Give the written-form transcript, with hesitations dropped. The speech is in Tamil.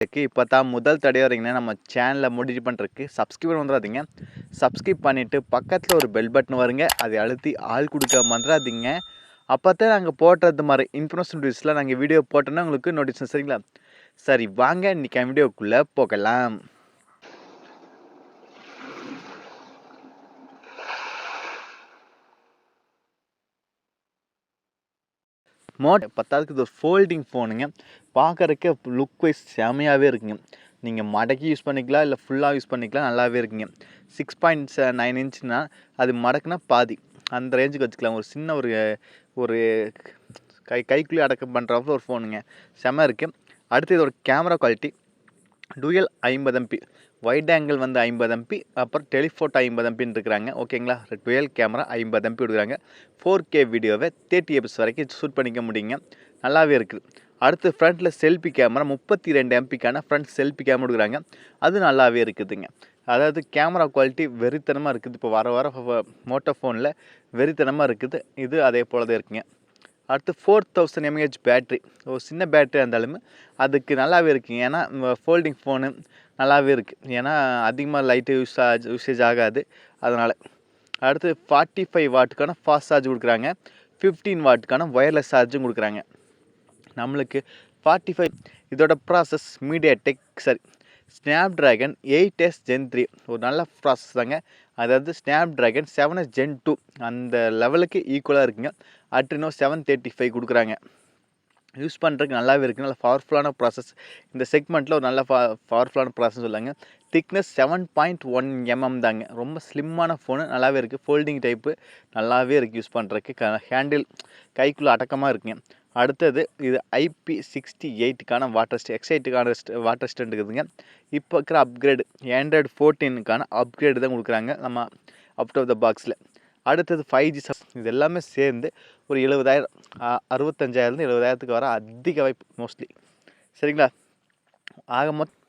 இப்போ தான் முதல் தடவை வரீங்கன்னா நம்ம சேனலை முடிவு பண்ணுறதுக்கு சப்ஸ்கிரைப் வந்துடாதீங்க. சப்ஸ்கிரைப் பண்ணிவிட்டு பக்கத்தில் ஒரு பெல் பட்டன் வருங்க, அதை அழுத்தி ஆள் கொடுக்க வந்துடாதீங்க. அப்போ தான் நாங்கள் போடுறது மாதிரி இன்ஃபர்மேஷன் வீடியோஸில் நாங்கள் வீடியோ போட்டோன்னா உங்களுக்கு நோட்டிஃபிகேஷன். சரிங்களா? சரி வாங்க இன்றைக்கி வீடியோக்குள்ளே போகலாம். மோட் 10க்கு இது ஒரு ஃபோல்டிங் ஃபோனுங்க. பார்க்குறதுக்கு லுக் வைஸ் செமையாகவே இருக்குங்க. நீங்கள் மடக்கி யூஸ் பண்ணிக்கலாம், இல்லை ஃபுல்லாக யூஸ் பண்ணிக்கலாம், நல்லாவே இருக்குங்க. 6.9 இன்ச்னா அது மடக்குனா பாதி அந்த ரேஞ்சுக்கு வச்சுக்கலாம். ஒரு சின்ன ஒரு கைக்குள்ளே அடக்கம் பண்ணுறப்ப ஒரு ஃபோனுங்க, செம இருக்குது. அடுத்து இதோட camera quality dual 50 MP, wide angle வந்து 50 MP, அப்புறம் டெலிஃபோட்டோ 50 MPன்னு இருக்கிறாங்க. ஓகேங்களா? டுவெல் கேமரா 50 MP கொடுக்குறாங்க. 4K வீடியோவை 30 fps வரைக்கும் ஷூட் பண்ணிக்க முடியுங்க. நல்லாவே இருக்குது. அடுத்து ஃப்ரண்ட்டில் செல்ஃபி கேமரா 32 MPக்கான ஃப்ரண்ட் செல்ஃபி கேமரா கொடுக்குறாங்க. அது நல்லாவே இருக்குதுங்க. அதாவது கேமரா குவாலிட்டி வெறித்தனமாக இருக்குது. இப்போ வர மோட்டோ ஃபோனில் வெறித்தனமாக இருக்குது. இது அதே போல் தான் இருக்குங்க. அடுத்து 4000 mAh பேட்ரி, ஒரு சின்ன பேட்ரி இருந்தாலுமே அதுக்கு நல்லாவே இருக்குங்க. ஏன்னா ஃபோல்டிங் ஃபோனு நல்லாவே இருக்குது. ஏன்னா அதிகமாக லைட்டு யூசேஜ் ஆகாது அதனால். அடுத்து 45 வாட்டுக்கான ஃபாஸ்ட் சார்ஜ் கொடுக்குறாங்க. 15 வாட்டுக்கான ஒயர்லெஸ் சார்ஜும் கொடுக்குறாங்க. நம்மளுக்கு 45 இதோட process MediaTek Snapdragon 8S Gen 3 ஒரு நல்ல ப்ராசஸ் தாங்க. அதாவது ஸ்னாப்ட்ராகன் 7S Gen 2 அந்த லெவலுக்கு ஈக்குவலாக இருக்குங்க. அட்ரினோ 735 கொடுக்குறாங்க. யூஸ் பண்ணுறதுக்கு நல்லாவே இருக்குது. நல்ல பவர்ஃபுல்லான ப்ராசஸ். இந்த செக்மெண்ட்டில் ஒரு நல்ல பவர்ஃபுல்லான ப்ராசஸ் சொல்லாங்க. திக்னஸ் 7.1 mm தாங்க. ரொம்ப ஸ்லிம்மான ஃபோனு, நல்லாவே இருக்குது. ஃபோல்டிங் டைப்பு நல்லாவே இருக்குது யூஸ் பண்ணுறதுக்கு. ஹேண்டில் கைக்குள்ளே அடக்கமாக இருக்குங்க. அடுத்தது இது IP68க்கான எக்ஸைட்டுக்கான வாட்டர் ரெசிஸ்டன்ட் இருக்குதுங்க. இப்போ இருக்கிற அப்கிரேடு ஆண்ட்ராய்டு 14க்கான அப்கிரேடு தான் கொடுக்குறாங்க நம்ம அவுட் ஆஃப் த பாக்ஸில். அடுத்தது 5G இது எல்லாமே சேர்ந்து ஒரு 70,000 65,000 70,000க்கு வர அதிக வாய்ப்பு மோஸ்ட்லி. சரிங்களா? ஆக மொத்தம்